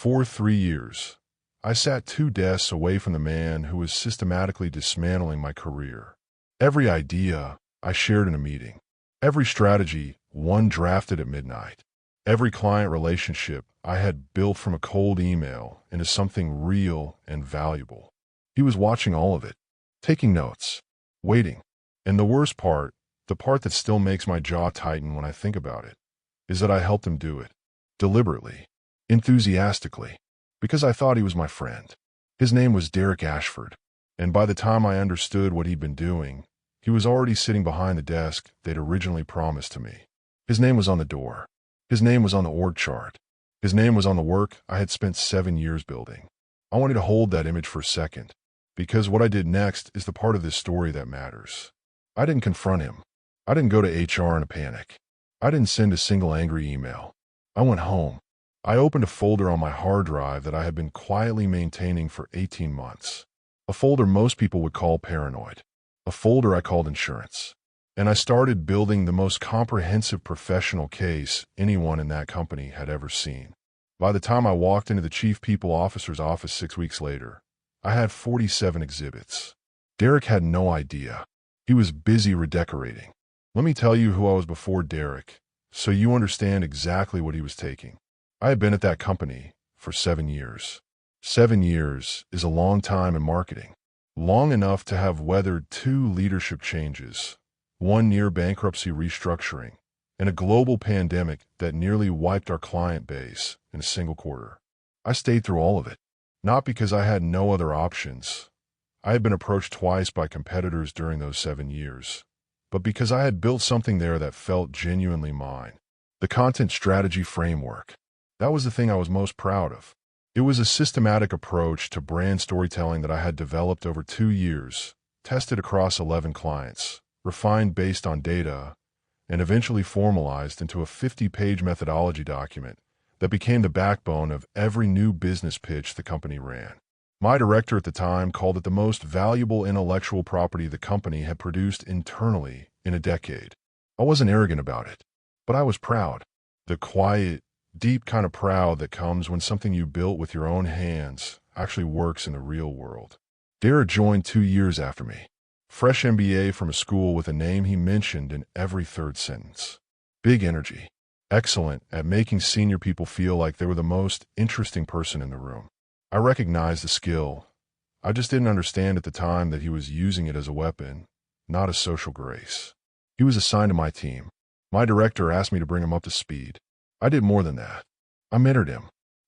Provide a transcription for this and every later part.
For 3 years, I sat 2 desks away from the man who was systematically dismantling my career. Every idea I shared in a meeting. Every strategy one drafted at midnight. Every client relationship I had built from a cold email into something real and valuable. He was watching all of it, taking notes, waiting. And the worst part, the part that still makes my jaw tighten when I think about it, is that I helped him do it. Deliberately. Enthusiastically. Because I thought he was my friend. His name was Derek Ashford. And by the time I understood what he'd been doing, he was already sitting behind the desk they'd originally promised to me. His name was on the door. His name was on the org chart. His name was on the work I had spent 7 years building. I wanted to hold that image for a second, because what I did next is the part of this story that matters. I didn't confront him. I didn't go to HR in a panic. I didn't send a single angry email. I went home. I opened a folder on my hard drive that I had been quietly maintaining for 18 months. A folder most people would call paranoid. A folder I called insurance. And I started building the most comprehensive professional case anyone in that company had ever seen. By the time I walked into the chief people officer's office 6 weeks later, I had 47 exhibits. Derek had no idea. He was busy redecorating. Let me tell you who I was before Derek, so you understand exactly what he was taking. I had been at that company for 7 years. 7 years is a long time in marketing. Long enough to have weathered 2 leadership changes, 1 near bankruptcy restructuring, and a global pandemic that nearly wiped our client base in a single quarter. I stayed through all of it, not because I had no other options. I had been approached twice by competitors during those 7 years, but because I had built something there that felt genuinely mine. The content strategy framework. That was the thing I was most proud of. It was a systematic approach to brand storytelling that I had developed over 2 years, tested across 11 clients, refined based on data, and eventually formalized into a 50-page methodology document that became the backbone of every new business pitch the company ran. My director at the time called it the most valuable intellectual property the company had produced internally in a decade. I wasn't arrogant about it, but I was proud. The quiet, deep kind of proud that comes when something you built with your own hands actually works in the real world. Derek joined 2 years after me. Fresh MBA from a school with a name he mentioned in every third sentence. Big energy. Excellent at making senior people feel like they were the most interesting person in the room. I recognized the skill. I just didn't understand at the time that he was using it as a weapon, not a social grace. He was assigned to my team. My director asked me to bring him up to speed. I did more than that. I mentored him.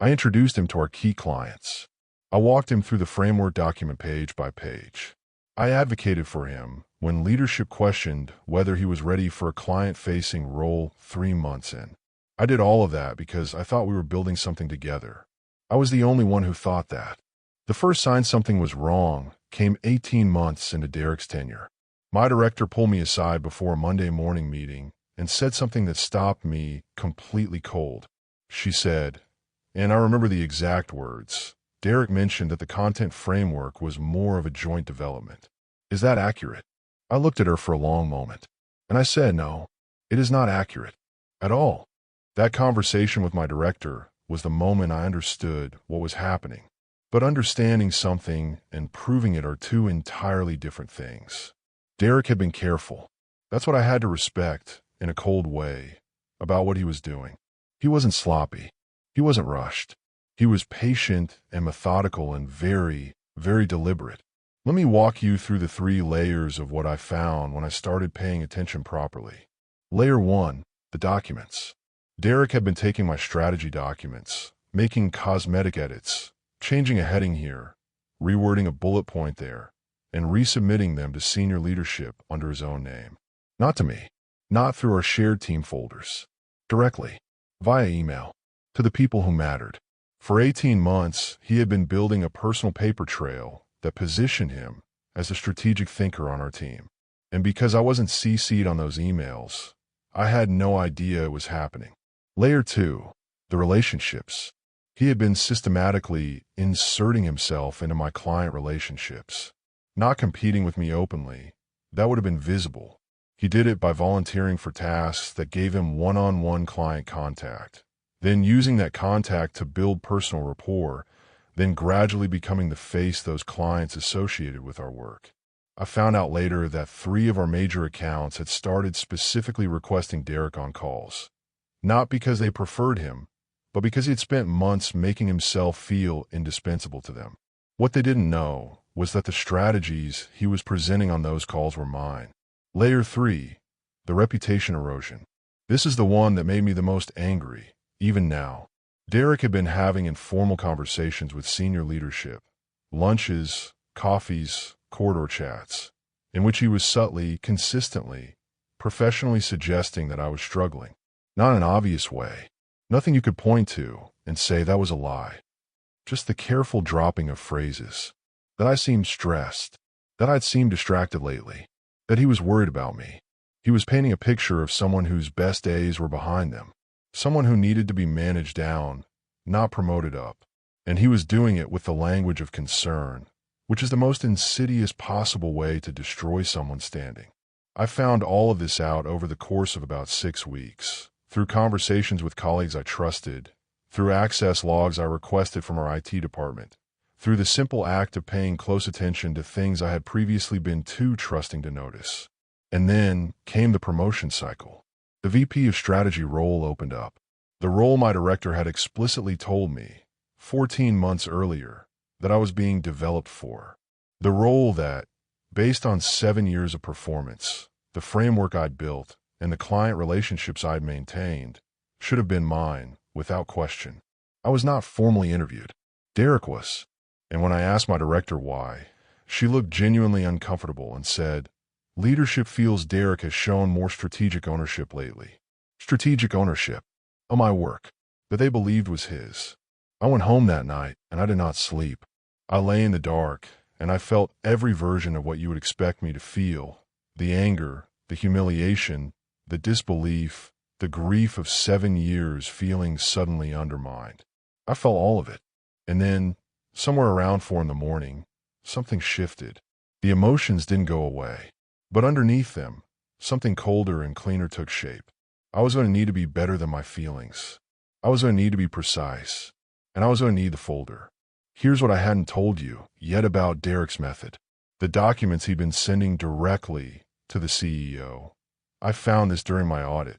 I introduced him to our key clients. I walked him through the framework document page by page. I advocated for him when leadership questioned whether he was ready for a client-facing role 3 months in. I did all of that because I thought we were building something together. I was the only one who thought that. The first sign something was wrong came 18 months into Derek's tenure. My director pulled me aside before a Monday morning meeting and said something that stopped me completely cold. She said, and I remember the exact words, Derek mentioned that the content framework was more of a joint development. Is that accurate? I looked at her for a long moment, and I said, no, it is not accurate at all. That conversation with my director was the moment I understood what was happening. But understanding something and proving it are 2 entirely different things. Derek had been careful. That's what I had to respect in a cold way about what he was doing. He wasn't sloppy. He wasn't rushed. He was patient and methodical and very, very deliberate. Let me walk you through the 3 layers of what I found when I started paying attention properly. Layer 1, the documents. Derek had been taking my strategy documents, making cosmetic edits, changing a heading here, rewording a bullet point there, and resubmitting them to senior leadership under his own name. Not to me, not through our shared team folders, directly, via email, to the people who mattered. For 18 months, he had been building a personal paper trail that positioned him as a strategic thinker on our team. And because I wasn't CC'd on those emails, I had no idea it was happening. Layer 2, the relationships. He had been systematically inserting himself into my client relationships, not competing with me openly. That would have been visible. He did it by volunteering for tasks that gave him one-on-one client contact, then using that contact to build personal rapport, then gradually becoming the face those clients associated with our work. I found out later that 3 of our major accounts had started specifically requesting Derek on calls, not because they preferred him, but because he had spent months making himself feel indispensable to them. What they didn't know was that the strategies he was presenting on those calls were mine. Layer 3, the reputation erosion. This is the one that made me the most angry, even now. Derek had been having informal conversations with senior leadership, lunches, coffees, corridor chats, in which he was subtly, consistently, professionally suggesting that I was struggling. Not in an obvious way. Nothing you could point to and say that was a lie. Just the careful dropping of phrases. That I seemed stressed. That I'd seemed distracted lately. That he was worried about me. He was painting a picture of someone whose best days were behind them. Someone who needed to be managed down, not promoted up. And he was doing it with the language of concern, which is the most insidious possible way to destroy someone's standing. I found all of this out over the course of about 6 weeks, through conversations with colleagues I trusted, through access logs I requested from our IT department, through the simple act of paying close attention to things I had previously been too trusting to notice. And then came the promotion cycle. The VP of Strategy role opened up. The role my director had explicitly told me, 14 months earlier, that I was being developed for. The role that, based on 7 years of performance, the framework I'd built, and the client relationships I'd maintained, should have been mine, without question. I was not formally interviewed. Derek was. And when I asked my director why, she looked genuinely uncomfortable and said, "Leadership feels Derek has shown more strategic ownership lately." Strategic ownership of my work that they believed was his. I went home that night and I did not sleep. I lay in the dark and I felt every version of what you would expect me to feel. The anger, the humiliation, the disbelief, the grief of 7 years feeling suddenly undermined. I felt all of it. And then, somewhere around 4 in the morning, something shifted. The emotions didn't go away. But underneath them, something colder and cleaner took shape. I was going to need to be better than my feelings. I was going to need to be precise. And I was going to need the folder. Here's what I hadn't told you yet about Derek's method. The documents he'd been sending directly to the CEO. I found this during my audit.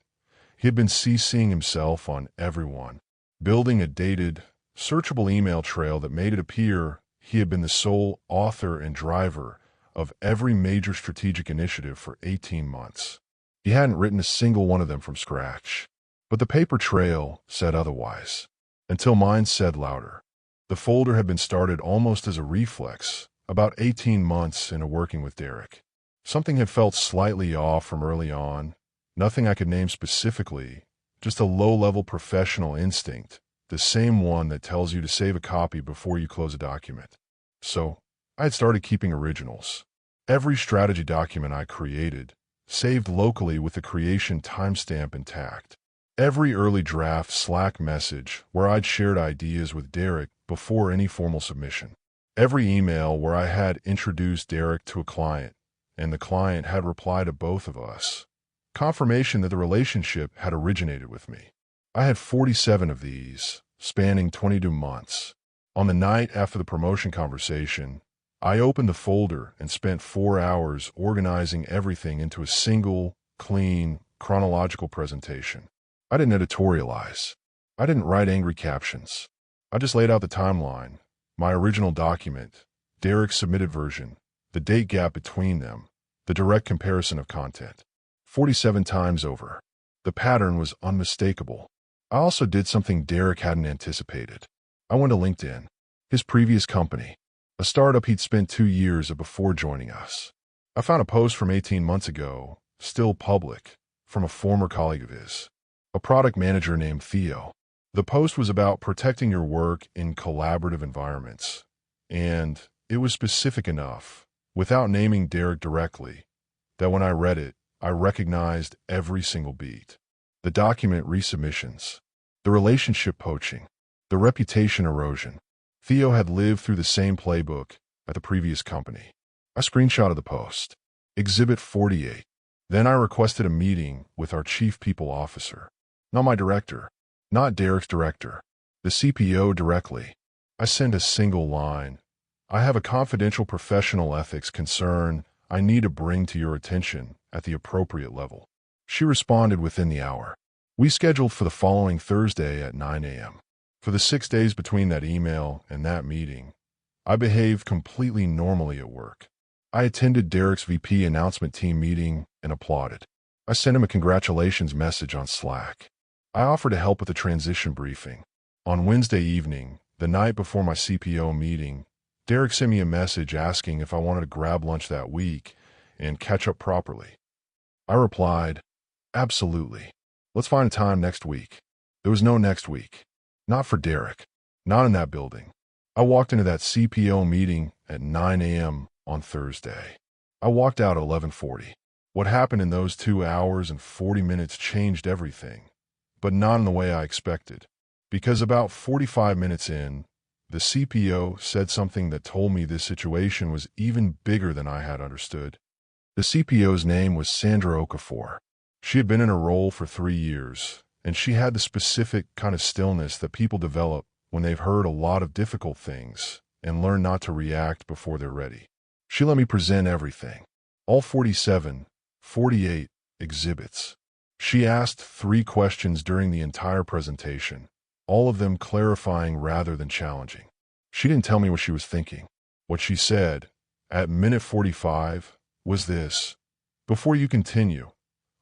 He had been CCing himself on everyone, building a dated, searchable email trail that made it appear he had been the sole author and driver of every major strategic initiative for 18 months. He hadn't written a single one of them from scratch. But the paper trail said otherwise, until mine said louder. The folder had been started almost as a reflex, about 18 months into working with Derek. Something had felt slightly off from early on, nothing I could name specifically, just a low-level professional instinct, the same one that tells you to save a copy before you close a document. So, I had started keeping originals. Every strategy document I created, saved locally with the creation timestamp intact. Every early draft Slack message where I'd shared ideas with Derek before any formal submission. Every email where I had introduced Derek to a client, and the client had replied to both of us. Confirmation that the relationship had originated with me. I had 47 of these, spanning 22 months. On the night after the promotion conversation, I opened the folder and spent 4 hours organizing everything into a single, clean, chronological presentation. I didn't editorialize. I didn't write angry captions. I just laid out the timeline, my original document, Derek's submitted version, the date gap between them, the direct comparison of content. 47 times over. The pattern was unmistakable. I also did something Derek hadn't anticipated. I went to LinkedIn, his previous company, a startup he'd spent 2 years of before joining us. I found a post from 18 months ago, still public, from a former colleague of his, a product manager named Theo. The post was about protecting your work in collaborative environments, and it was specific enough, without naming Derek directly, that when I read it, I recognized every single beat. The document resubmissions, the relationship poaching, the reputation erosion. Theo had lived through the same playbook at the previous company. I screenshotted the post. Exhibit 48. Then I requested a meeting with our chief people officer. Not my director, Not Derek's director. The CPO directly. I sent a single line. I have a confidential professional ethics concern I need to bring to your attention at the appropriate level. She responded within the hour. We scheduled for the following Thursday at 9 a.m. For the 6 days between that email and that meeting, I behaved completely normally at work. I attended Derek's VP announcement team meeting and applauded. I sent him a congratulations message on Slack. I offered to help with the transition briefing. On Wednesday evening, the night before my CPO meeting, Derek sent me a message asking if I wanted to grab lunch that week and catch up properly. I replied, absolutely. Let's find a time next week. There was no next week. Not for Derek. Not in that building. I walked into that CPO meeting at 9 a.m. on Thursday. I walked out at 11:40. What happened in those 2 hours and 40 minutes changed everything, but not in the way I expected. Because about 45 minutes in, the CPO said something that told me this situation was even bigger than I had understood. The CPO's name was Sandra Okafor. She had been in her role for 3 years, and she had the specific kind of stillness that people develop when they've heard a lot of difficult things and learn not to react before they're ready. She let me present everything. All 48 exhibits. She asked 3 questions during the entire presentation, all of them clarifying rather than challenging. She didn't tell me what she was thinking. What she said, at minute 45, was this: before you continue,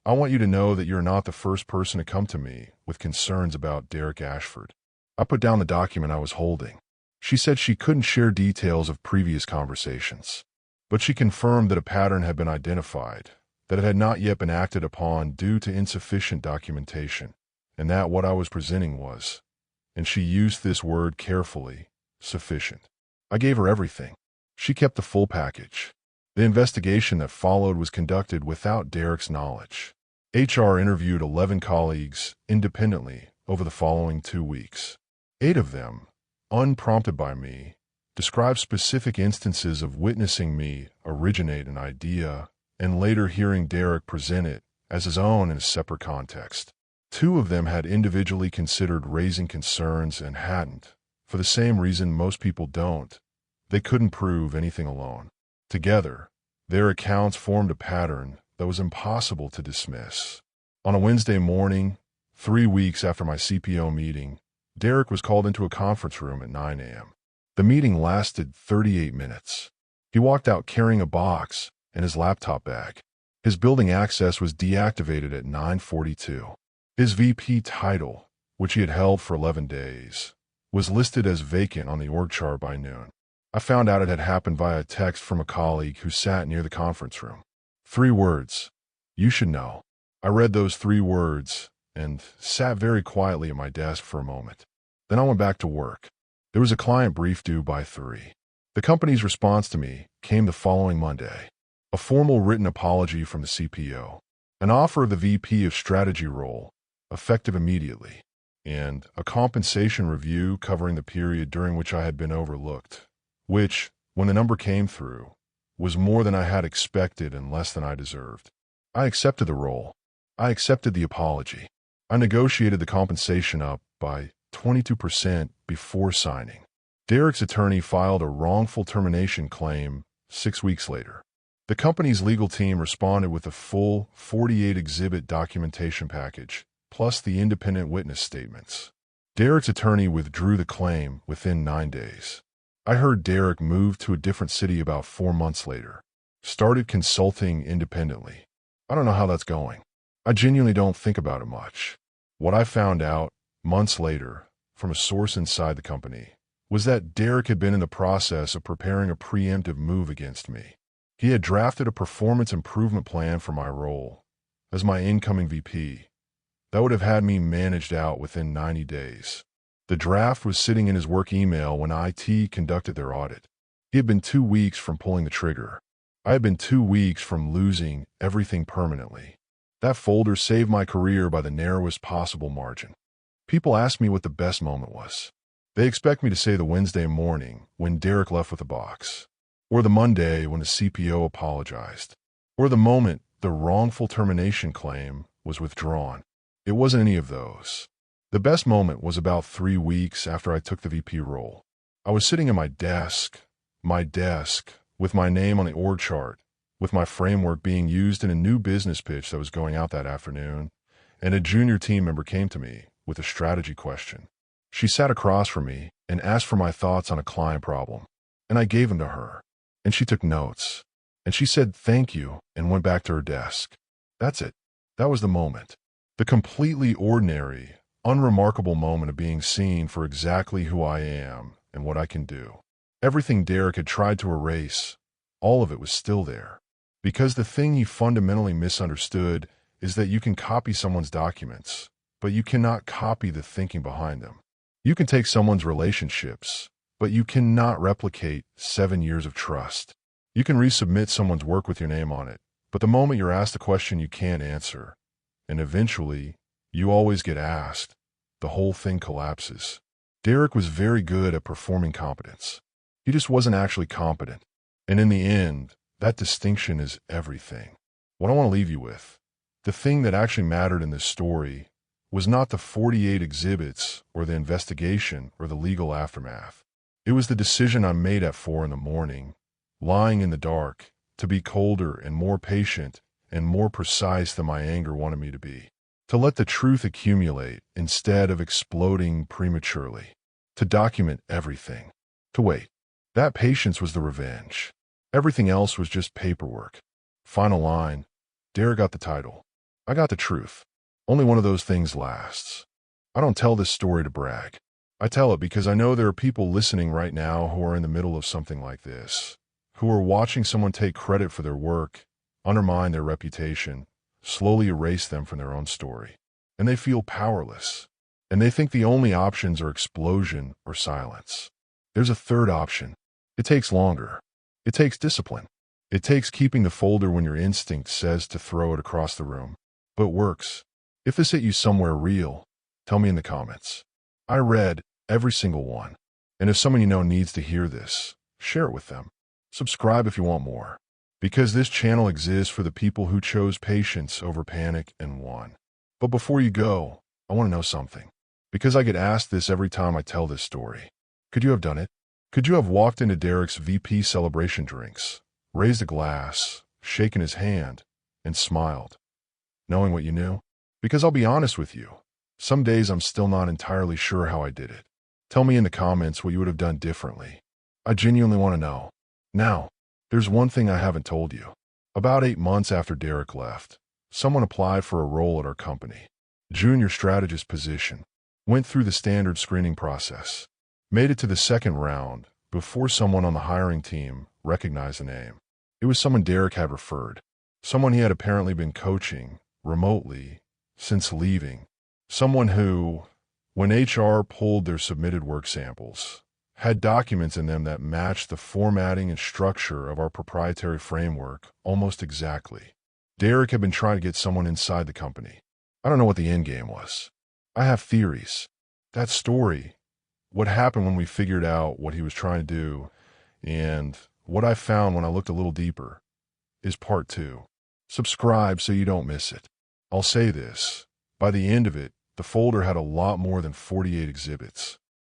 I want you to know that you're not the first person to come to me with concerns about Derek Ashford. I put down the document I was holding. She said she couldn't share details of previous conversations, but she confirmed that a pattern had been identified, that it had not yet been acted upon due to insufficient documentation, and that what I was presenting was, and she used this word carefully, sufficient. I gave her everything. She kept the full package. The investigation that followed was conducted without Derek's knowledge. HR interviewed 11 colleagues independently over the following 2 weeks. 8 of them, unprompted by me, described specific instances of witnessing me originate an idea and later hearing Derek present it as his own in a separate context. 2 of them had individually considered raising concerns and hadn't, for the same reason most people don't. They couldn't prove anything alone. Together, their accounts formed a pattern that was impossible to dismiss. On a Wednesday morning, 3 weeks after my CPO meeting, Derek was called into a conference room at 9 a.m. The meeting lasted 38 minutes. He walked out carrying a box and his laptop bag. His building access was deactivated at 9:42. His VP title, which he had held for 11 days, was listed as vacant on the org chart by noon. I found out it had happened via text from a colleague who sat near the conference room. 3 words. You should know. I read those 3 words and sat very quietly at my desk for a moment. Then I went back to work. There was a client brief due by 3. The company's response to me came the following Monday. A formal written apology from the CPO, an offer of the VP of strategy role, effective immediately, and a compensation review covering the period during which I had been overlooked, which, when the number came through, was more than I had expected and less than I deserved. I accepted the role. I accepted the apology. I negotiated the compensation up by 22% before signing. Derek's attorney filed a wrongful termination claim 6 weeks later. The company's legal team responded with a full 48 exhibit documentation package, plus the independent witness statements. Derek's attorney withdrew the claim within 9 days. I heard Derek moved to a different city about 4 months later. Started consulting independently. I don't know how that's going. I genuinely don't think about it much. What I found out, months later, from a source inside the company, was that Derek had been in the process of preparing a preemptive move against me. He had drafted a performance improvement plan for my role as my incoming VP that would have had me managed out within 90 days. The draft was sitting in his work email when IT conducted their audit. He had been 2 weeks from pulling the trigger. I had been 2 weeks from losing everything permanently. That folder saved my career by the narrowest possible margin. People ask me what the best moment was. They expect me to say the Wednesday morning when Derek left with a box, or the Monday when the CPO apologized, or the moment the wrongful termination claim was withdrawn. It wasn't any of those. The best moment was about 3 weeks after I took the VP role. I was sitting at my desk, with my name on the org chart, with my framework being used in a new business pitch that was going out that afternoon, and a junior team member came to me with a strategy question. She sat across from me and asked for my thoughts on a client problem, and I gave them to her, and she took notes, and she said thank you and went back to her desk. That's it. That was the moment. The completely ordinary, unremarkable moment of being seen for exactly who I am and what I can do. Everything Derek had tried to erase, all of it was still there. Because the thing he fundamentally misunderstood is that you can copy someone's documents, but you cannot copy the thinking behind them. You can take someone's relationships, but you cannot replicate 7 years of trust. You can resubmit someone's work with your name on it, but the moment you're asked a question you can't answer, and eventually you always get asked, the whole thing collapses. Derek was very good at performing competence. He just wasn't actually competent. And in the end, that distinction is everything. What I want to leave you with, the thing that actually mattered in this story, was not the 48 exhibits or the investigation or the legal aftermath. It was the decision I made at 4 a.m, lying in the dark, to be colder and more patient and more precise than my anger wanted me to be. To let the truth accumulate instead of exploding prematurely. To document everything. To wait. That patience was the revenge. Everything else was just paperwork. Final line. Derek got the title. I got the truth. Only one of those things lasts. I don't tell this story to brag. I tell it because I know there are people listening right now who are in the middle of something like this, who are watching someone take credit for their work, undermine their reputation, slowly erase them from their own story. And they feel powerless. And they think the only options are explosion or silence. There's a third option. It takes longer. It takes discipline. It takes keeping the folder when your instinct says to throw it across the room. But it works. If this hit you somewhere real, tell me in the comments. I read every single one. And if someone you know needs to hear this, share it with them. Subscribe if you want more. Because this channel exists for the people who chose patience over panic and won. But before you go, I want to know something. Because I get asked this every time I tell this story. Could you have done it? Could you have walked into Derek's VP celebration drinks, raised a glass, shaken his hand, and smiled, knowing what you knew? Because I'll be honest with you, some days I'm still not entirely sure how I did it. Tell me in the comments what you would have done differently. I genuinely want to know. Now, there's one thing I haven't told you. About 8 months after Derek left, someone applied for a role at our company. Junior strategist position. Went through the standard screening process. Made it to the second round before someone on the hiring team recognized the name. It was someone Derek had referred. Someone he had apparently been coaching remotely since leaving. Someone who, when HR pulled their submitted work samples, had documents in them that matched the formatting and structure of our proprietary framework almost exactly. Derek had been trying to get someone inside the company. I don't know what the end game was. I have theories. That story, what happened when we figured out what he was trying to do, and what I found when I looked a little deeper, is part 2. Subscribe so you don't miss it. I'll say this. By the end of it, the folder had a lot more than 48 exhibits.